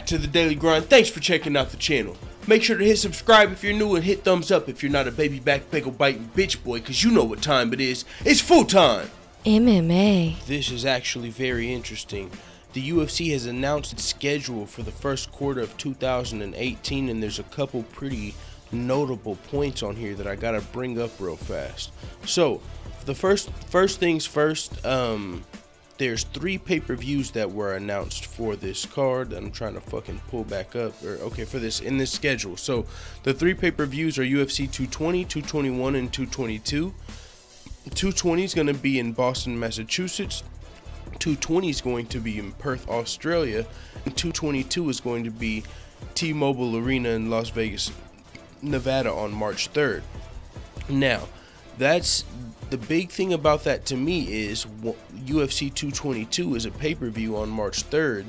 back to the Daily Grind. Thanks for checking out the channel. Make sure to hit subscribe if you're new and hit thumbs up if you're not a baby back bagel biting bitch boy, cause you know what time it is. It's full time. MMA. This is actually very interesting. The UFC has announced its schedule for the first quarter of 2018, and there's a couple pretty notable points on here that I gotta bring up real fast. So, the first things first, there's 3 pay-per-views that were announced for this card. I'm trying to fucking pull back up, for this in this schedule. So, the 3 pay-per-views are UFC 220, 221, and 222. 220 is going to be in Boston, Massachusetts. 220 is going to be in Perth, Australia, and 222 is going to be T-Mobile Arena in Las Vegas, Nevada on March 3rd. Now, that's the big thing about that to me is UFC 222 is a pay-per-view on March 3rd,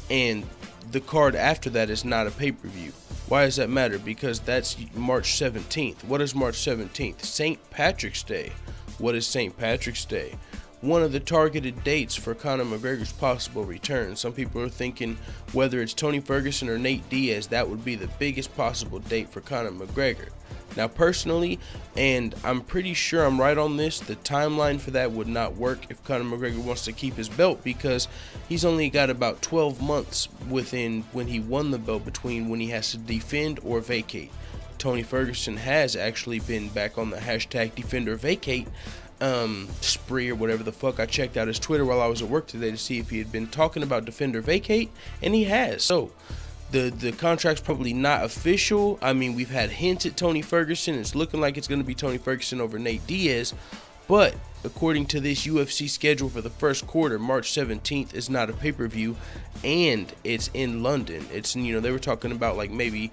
and the card after that is not a pay-per-view. Why does that matter? Because that's March 17th. What is March 17th? St. Patrick's Day. What is St. Patrick's Day? One of the targeted dates for Conor McGregor's possible return. Some people are thinking whether it's Tony Ferguson or Nate Diaz, that would be the biggest possible date for Conor McGregor. Now personally, and I'm pretty sure I'm right on this, the timeline for that would not work if Conor McGregor wants to keep his belt, because he's only got about 12 months within when he won the belt between when he has to defend or vacate. Tony Ferguson has actually been back on the hashtag #DefenderVacate spree or whatever the fuck. I checked out his Twitter while I was at work today to see if he had been talking about Defender Vacate, and he has. So the contract's probably not official. I mean, we've had hints at Tony Ferguson. It's looking like it's going to be Tony Ferguson over Nate Diaz, but according to this UFC schedule for the first quarter, March 17th is not a pay-per-view, and it's in London. It's, you know, they were talking about like maybe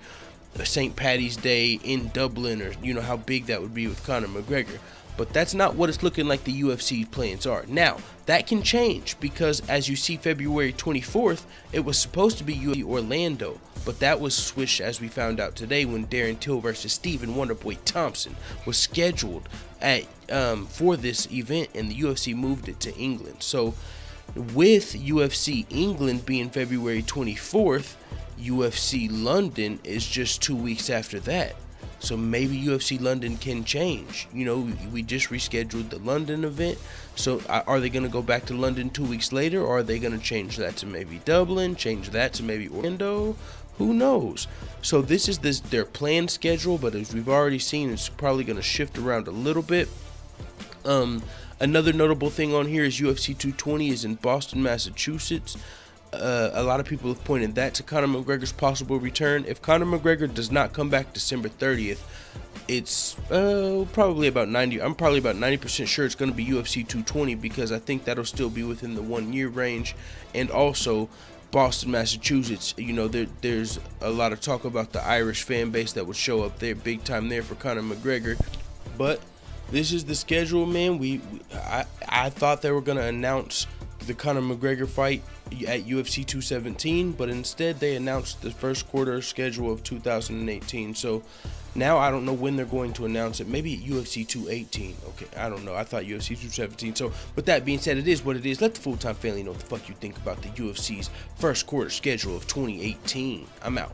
St. Paddy's Day in Dublin, or you know how big that would be with Conor McGregor. But that's not what it's looking like the UFC plans are. Now, that can change, because as you see, February 24th, it was supposed to be UFC Orlando, but that was switched, as we found out today, when Darren Till versus Stephen Wonderboy Thompson was scheduled at for this event, and the UFC moved it to England. So with UFC England being February 24th, UFC London is just 2 weeks after that. So maybe UFC London can change. You know, we just rescheduled the London event. So are they going to go back to London 2 weeks later, or are they going to change that to maybe Dublin, change that to maybe Orlando? Who knows? So this is their planned schedule, but as we've already seen, it's probably going to shift around a little bit. Another notable thing on here is UFC 220 is in Boston, Massachusetts. A lot of people have pointed that to Conor McGregor's possible return. If Conor McGregor does not come back December 30th, it's probably about 90. I'm probably about 90% sure it's going to be UFC 220, because I think that'll still be within the 1 year range. And also, Boston, Massachusetts, you know, there's a lot of talk about the Irish fan base that would show up there big time there for Conor McGregor. But this is the schedule, man. I thought they were going to announce the Conor McGregor fight at UFC 217, but instead they announced the first quarter schedule of 2018. So now I don't know when they're going to announce it. Maybe at UFC 218. Okay, I don't know. I thought UFC 217. So with that being said, it is what it is. Let the full-time family know what the fuck you think about the UFC's first quarter schedule of 2018. I'm out.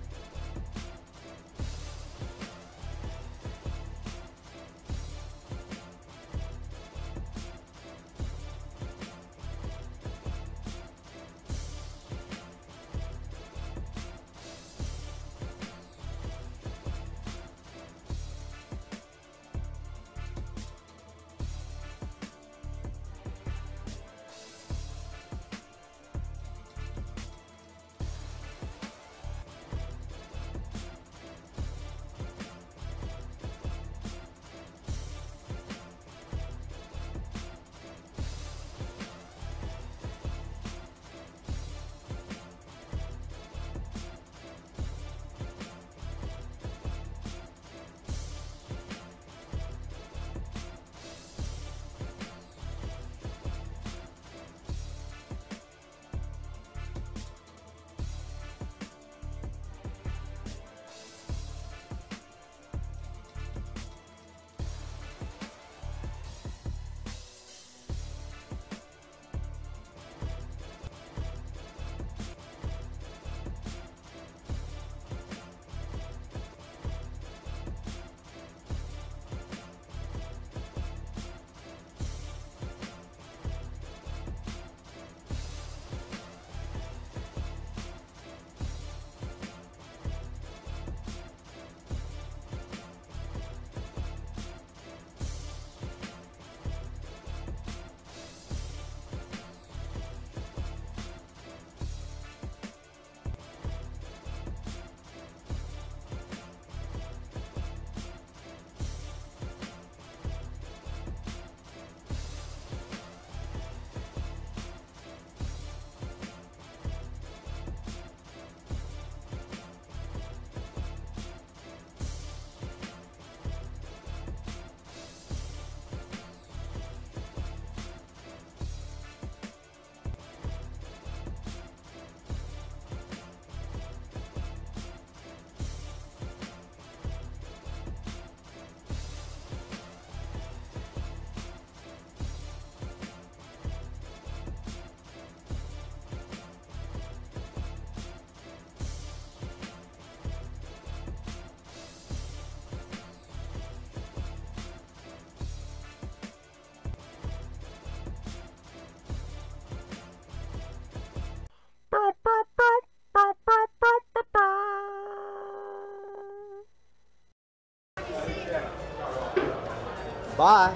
Bye,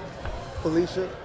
Felicia.